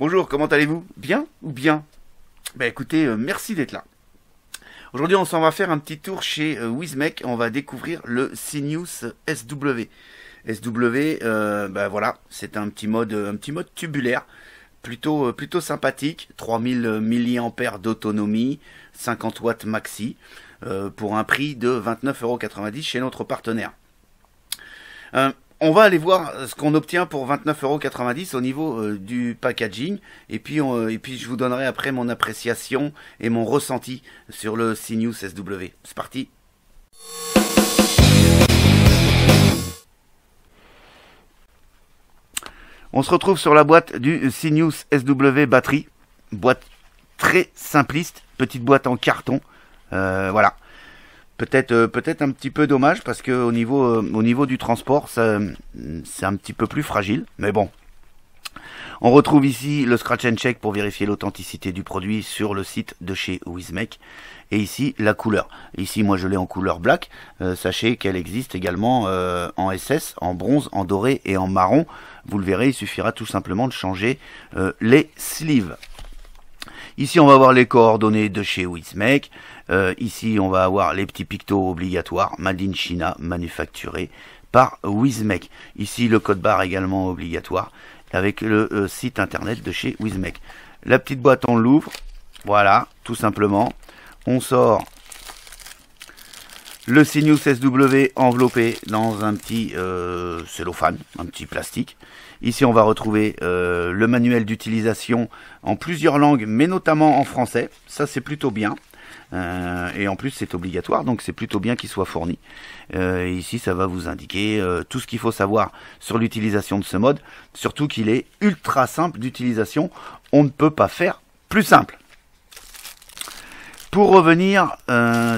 Bonjour, comment allez-vous? Bien ou bien? Ben écoutez, merci d'être là. Aujourd'hui, on s'en va faire un petit tour chez Wizmek. On va découvrir le Sinius SW. SW, ben voilà, c'est un petit mode tubulaire, plutôt sympathique. 3000 mAh d'autonomie, 50 watts maxi, pour un prix de 29,90 € chez notre partenaire. On va aller voir ce qu'on obtient pour 29,90 € au niveau du packaging. Et puis je vous donnerai après mon appréciation et mon ressenti sur le Sinius SW. C'est parti. On se retrouve sur la boîte du Sinius SW batterie. Boîte très simpliste, petite boîte en carton. Voilà. Peut-être un petit peu dommage parce que au niveau du transport, c'est un petit peu plus fragile. Mais bon. On retrouve ici le scratch and check pour vérifier l'authenticité du produit sur le site de chez Wizmek. Et ici, la couleur. Ici, moi, je l'ai en couleur black. Sachez qu'elle existe également en SS, en bronze, en doré et en marron. Vous le verrez, il suffira tout simplement de changer les sleeves. Ici, on va voir les coordonnées de chez Wizmek. Ici, on va avoir les petits pictos obligatoires, Made in China, manufacturé par Wizmek. Ici, le code barre également obligatoire, avec le site internet de chez Wizmek. La petite boîte, on l'ouvre. Voilà, tout simplement. On sort le Sinius SW enveloppé dans un petit cellophane, un petit plastique. Ici, on va retrouver le manuel d'utilisation en plusieurs langues, mais notamment en français. Ça, c'est plutôt bien. Et en plus, c'est obligatoire, donc c'est plutôt bien qu'il soit fourni. Ici, ça va vous indiquer tout ce qu'il faut savoir sur l'utilisation de ce mode. Surtout qu'il est ultra simple d'utilisation. On ne peut pas faire plus simple. Pour revenir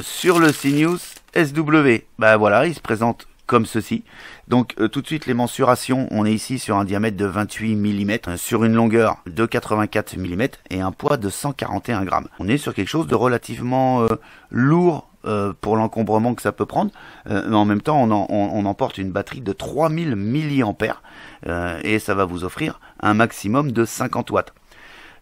sur le Sinius SW, ben voilà, il se présente comme ceci. Donc tout de suite les mensurations, on est ici sur un diamètre de 28 mm, sur une longueur de 84 mm et un poids de 141 grammes. On est sur quelque chose de relativement lourd pour l'encombrement que ça peut prendre, mais en même temps on emporte une batterie de 3000 mAh et ça va vous offrir un maximum de 50 watts.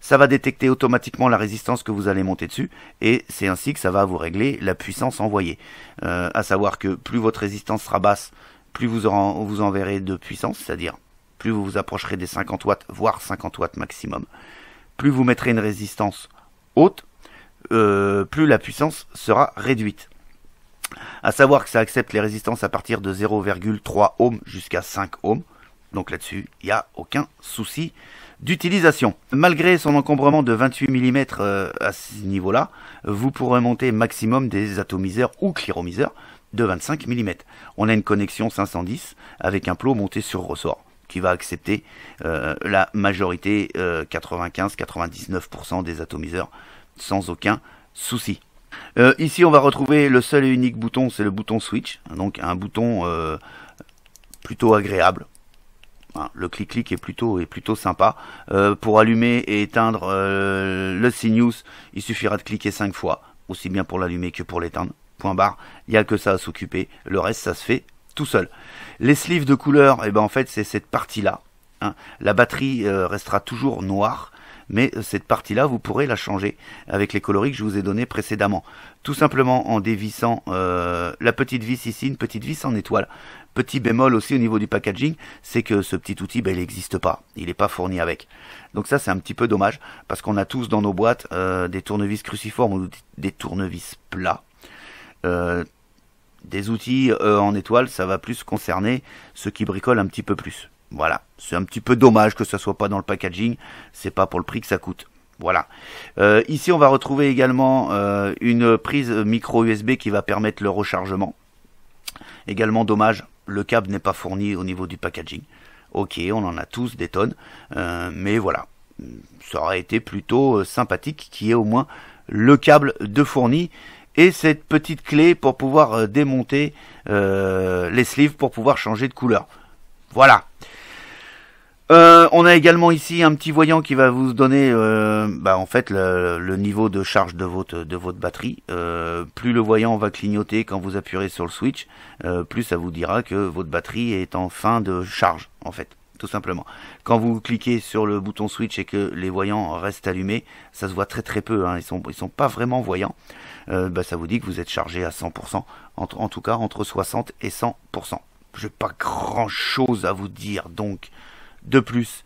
Ça va détecter automatiquement la résistance que vous allez monter dessus et c'est ainsi que ça va vous régler la puissance envoyée. À savoir que plus votre résistance sera basse, plus vous enverrez de puissance, c'est-à-dire plus vous vous approcherez des 50 watts, voire 50 watts maximum. Plus vous mettrez une résistance haute, plus la puissance sera réduite. À savoir que ça accepte les résistances à partir de 0,3 ohms jusqu'à 5 ohms. Donc là-dessus, il n'y a aucun souci d'utilisation. Malgré son encombrement de 28 mm à ce niveau-là, vous pourrez monter maximum des atomiseurs ou cléromiseurs de 25 mm. On a une connexion 510 avec un plot monté sur ressort qui va accepter la majorité, 95-99% des atomiseurs sans aucun souci. Ici, on va retrouver le seul et unique bouton, c'est le bouton switch, donc un bouton plutôt agréable. Le clic-clic est plutôt sympa. Pour allumer et éteindre le Sinius, il suffira de cliquer 5 fois, aussi bien pour l'allumer que pour l'éteindre. Point barre, il n'y a que ça à s'occuper. Le reste, ça se fait tout seul. Les sleeves de couleur, en fait, c'est cette partie-là. La batterie restera toujours noire, mais cette partie-là, vous pourrez la changer avec les coloris que je vous ai donnés précédemment. Tout simplement en dévissant la petite vis ici, une petite vis en étoile. Petit bémol aussi au niveau du packaging, c'est que ce petit outil, il n'existe pas. Il n'est pas fourni avec. Donc ça, c'est un petit peu dommage, parce qu'on a tous dans nos boîtes des tournevis cruciformes ou des tournevis plats. Des outils en étoile, ça va plus concerner ceux qui bricolent un petit peu plus. Voilà, c'est un petit peu dommage que ça soit pas dans le packaging, c'est pas pour le prix que ça coûte. Voilà. Ici, on va retrouver également une prise micro USB qui va permettre le rechargement. Également dommage, le câble n'est pas fourni au niveau du packaging. Ok, on en a tous des tonnes, mais voilà, ça aurait été plutôt sympathique qu'il y ait au moins le câble de fourni et cette petite clé pour pouvoir démonter les sleeves pour pouvoir changer de couleur. Voilà. On a également ici un petit voyant qui va vous donner en fait le niveau de charge de votre batterie. Plus le voyant va clignoter quand vous appuierez sur le switch, plus ça vous dira que votre batterie est en fin de charge en fait. tout simplement. Quand vous cliquez sur le bouton switch et que les voyants restent allumés, ça se voit très très peu, hein, ils sont pas vraiment voyants. Ça vous dit que vous êtes chargé à 100%, en tout cas entre 60 et 100%. Je n'ai pas grand chose à vous dire donc de plus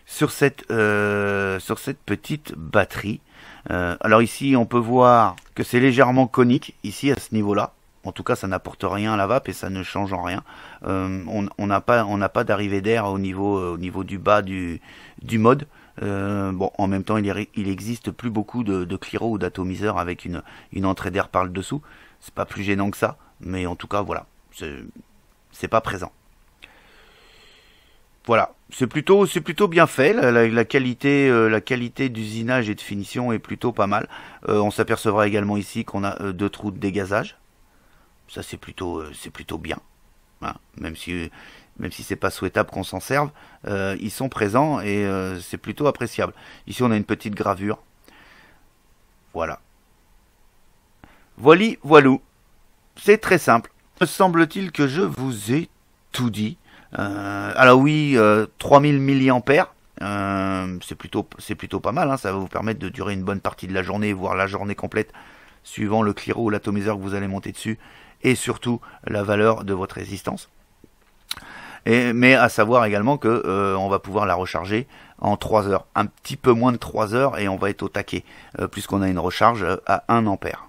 sur cette petite batterie. Alors ici on peut voir que c'est légèrement conique ici à ce niveau là. En tout cas, ça n'apporte rien à la vape et ça ne change en rien. On n'a pas d'arrivée d'air au niveau du bas du mode. Bon, en même temps, il existe plus beaucoup de Cliro ou d'atomiseurs avec une entrée d'air par le dessous. C'est pas plus gênant que ça, mais en tout cas, voilà, c'est pas présent. Voilà, c'est plutôt bien fait. La qualité d'usinage et de finition est plutôt pas mal. On s'apercevra également ici qu'on a 2 trous de dégazage. Ça c'est plutôt bien, hein. Même si c'est pas souhaitable qu'on s'en serve, ils sont présents et c'est plutôt appréciable. Ici on a une petite gravure, voilà. Voilou, c'est très simple. Me semble-t-il que je vous ai tout dit. Alors oui, 3000 mAh, c'est plutôt pas mal, hein. Ça va vous permettre de durer une bonne partie de la journée, voire la journée complète, suivant le Cliro ou l'atomiseur que vous allez monter dessus. Et surtout la valeur de votre résistance. Mais à savoir également que on va pouvoir la recharger en 3 heures, un petit peu moins de 3 heures et on va être au taquet, puisqu'on a une recharge à 1 ampère.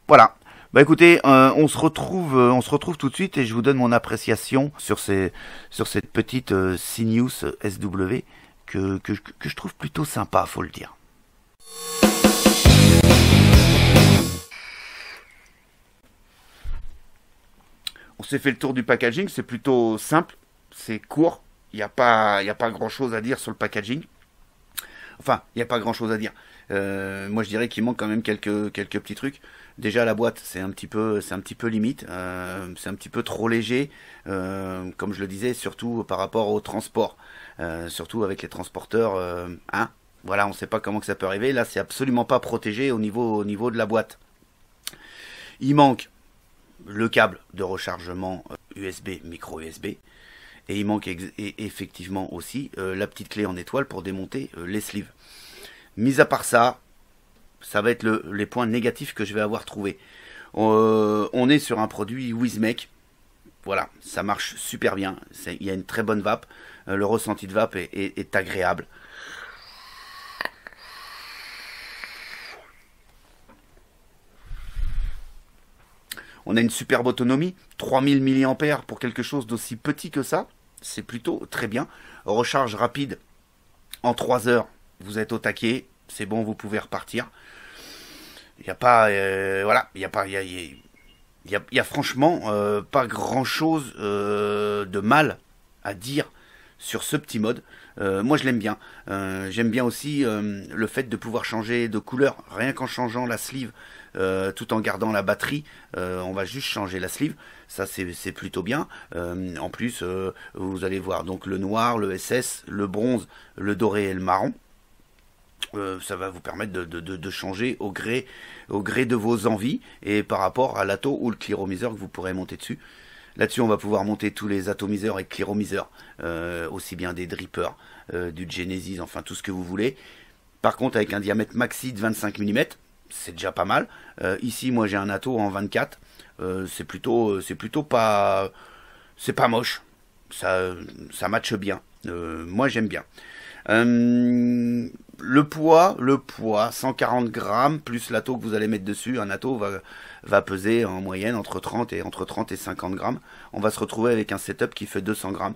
Voilà. Bah écoutez, on se retrouve tout de suite et je vous donne mon appréciation sur cette petite Sinius SW que je trouve plutôt sympa, faut le dire. On s'est fait le tour du packaging, c'est plutôt simple, c'est court, il n'y a pas grand chose à dire sur le packaging. Enfin, il n'y a pas grand chose à dire. Moi je dirais qu'il manque quand même quelques petits trucs. Déjà la boîte c'est un petit peu limite, c'est un petit peu trop léger, comme je le disais, surtout par rapport au transport, surtout avec les transporteurs, hein, voilà, on ne sait pas comment que ça peut arriver. Là c'est absolument pas protégé au niveau de la boîte. Il manque le câble de rechargement USB, micro USB, et il manque effectivement aussi la petite clé en étoile pour démonter les sleeves. Mis à part ça, ça va être les points négatifs que je vais avoir trouvé. On est sur un produit Wismec, voilà, ça marche super bien, il y a une très bonne vape, le ressenti de vape est agréable. On a une superbe autonomie, 3000 mAh pour quelque chose d'aussi petit que ça, c'est plutôt très bien. Recharge rapide, en 3 heures, vous êtes au taquet, c'est bon, vous pouvez repartir. Il n'y a pas, voilà, il y a franchement pas grand chose de mal à dire sur ce petit mode. Moi je l'aime bien. J'aime bien aussi le fait de pouvoir changer de couleur, rien qu'en changeant la sleeve, tout en gardant la batterie. On va juste changer la sleeve, ça c'est plutôt bien. En plus vous allez voir donc le noir, le SS, le bronze, le doré et le marron. Ça va vous permettre de changer au gré de vos envies et par rapport à l'ato ou le cliromiseur que vous pourrez monter dessus. Là-dessus, on va pouvoir monter tous les atomiseurs et cliromiseurs, aussi bien des drippers, du Genesis, enfin tout ce que vous voulez. Par contre, avec un diamètre maxi de 25 mm, c'est déjà pas mal. Ici, moi, j'ai un ato en 24. C'est plutôt pas, c'est pas moche. Ça matche bien. Moi, j'aime bien. Le poids, 140 grammes plus l'ato que vous allez mettre dessus. Un ato va peser en moyenne entre 30 et 50 grammes. On va se retrouver avec un setup qui fait 200 grammes.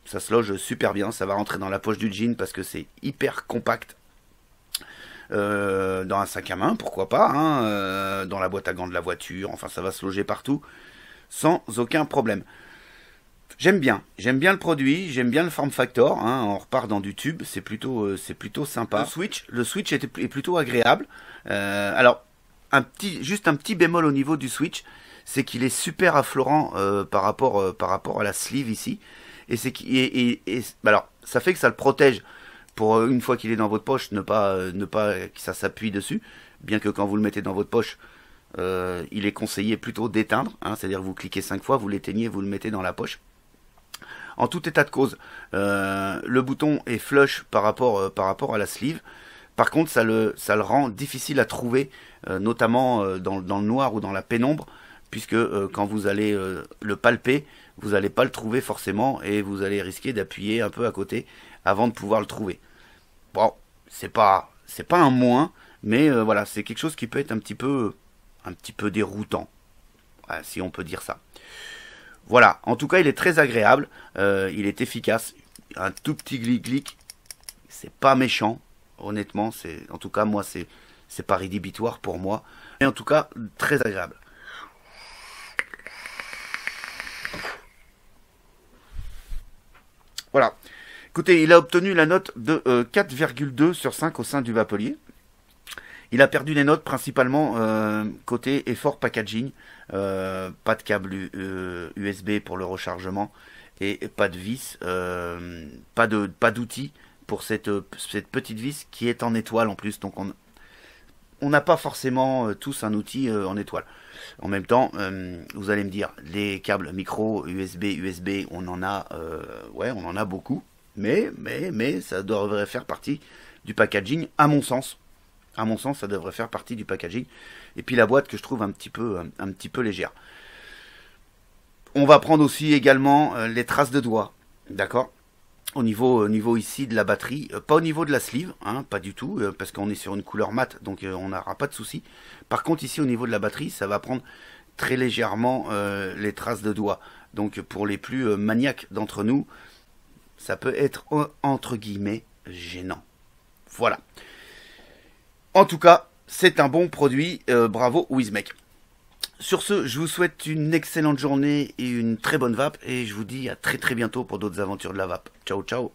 Ça se loge super bien, ça va rentrer dans la poche du jean parce que c'est hyper compact. Dans un sac à main, pourquoi pas, hein, dans la boîte à gants de la voiture, enfin ça va se loger partout sans aucun problème. J'aime bien le produit, j'aime bien le form factor, hein, on repart dans du tube, c'est plutôt sympa. Le switch est plutôt agréable. Alors juste un petit bémol au niveau du switch, c'est qu'il est super affleurant par rapport à la sleeve ici, alors ça fait que ça le protège pour une fois qu'il est dans votre poche, ne pas que ça s'appuie dessus, bien que quand vous le mettez dans votre poche, il est conseillé plutôt d'éteindre, hein, c'est-à-dire vous cliquez 5 fois, vous l'éteignez, vous le mettez dans la poche. En tout état de cause, le bouton est flush par rapport à la sleeve. Par contre, ça le rend difficile à trouver, notamment dans le noir ou dans la pénombre, puisque quand vous allez le palper, vous n'allez pas le trouver forcément et vous allez risquer d'appuyer un peu à côté avant de pouvoir le trouver. Bon, c'est pas un moins, mais voilà, c'est quelque chose qui peut être un petit peu déroutant, si on peut dire ça. Voilà, en tout cas, il est très agréable, il est efficace, un tout petit glic-glic, c'est pas méchant, honnêtement, en tout cas, moi, c'est pas rédhibitoire pour moi, mais en tout cas, très agréable. Voilà. Écoutez, il a obtenu la note de 4,2 sur 5 au sein du Vapelier. Il a perdu des notes principalement côté effort packaging, pas de câble USB pour le rechargement et pas de vis, pas d'outil pour cette petite vis qui est en étoile en plus. Donc on n'a pas forcément tous un outil en étoile. En même temps, vous allez me dire, les câbles micro, USB, on en a, ouais, on en a beaucoup, mais ça devrait faire partie du packaging, à mon sens. À mon sens, ça devrait faire partie du packaging. Et puis la boîte que je trouve un petit peu légère. On va prendre aussi également les traces de doigts, d'accord ? Au niveau ici de la batterie, pas au niveau de la sleeve, hein, pas du tout, parce qu'on est sur une couleur mate, donc on n'aura pas de souci. Par contre, ici au niveau de la batterie, ça va prendre très légèrement les traces de doigts. Donc pour les plus maniaques d'entre nous, ça peut être entre guillemets gênant. Voilà. En tout cas, c'est un bon produit, bravo Wizmek. Sur ce, je vous souhaite une excellente journée et une très bonne vape, et je vous dis à très bientôt pour d'autres aventures de la vape. Ciao ciao.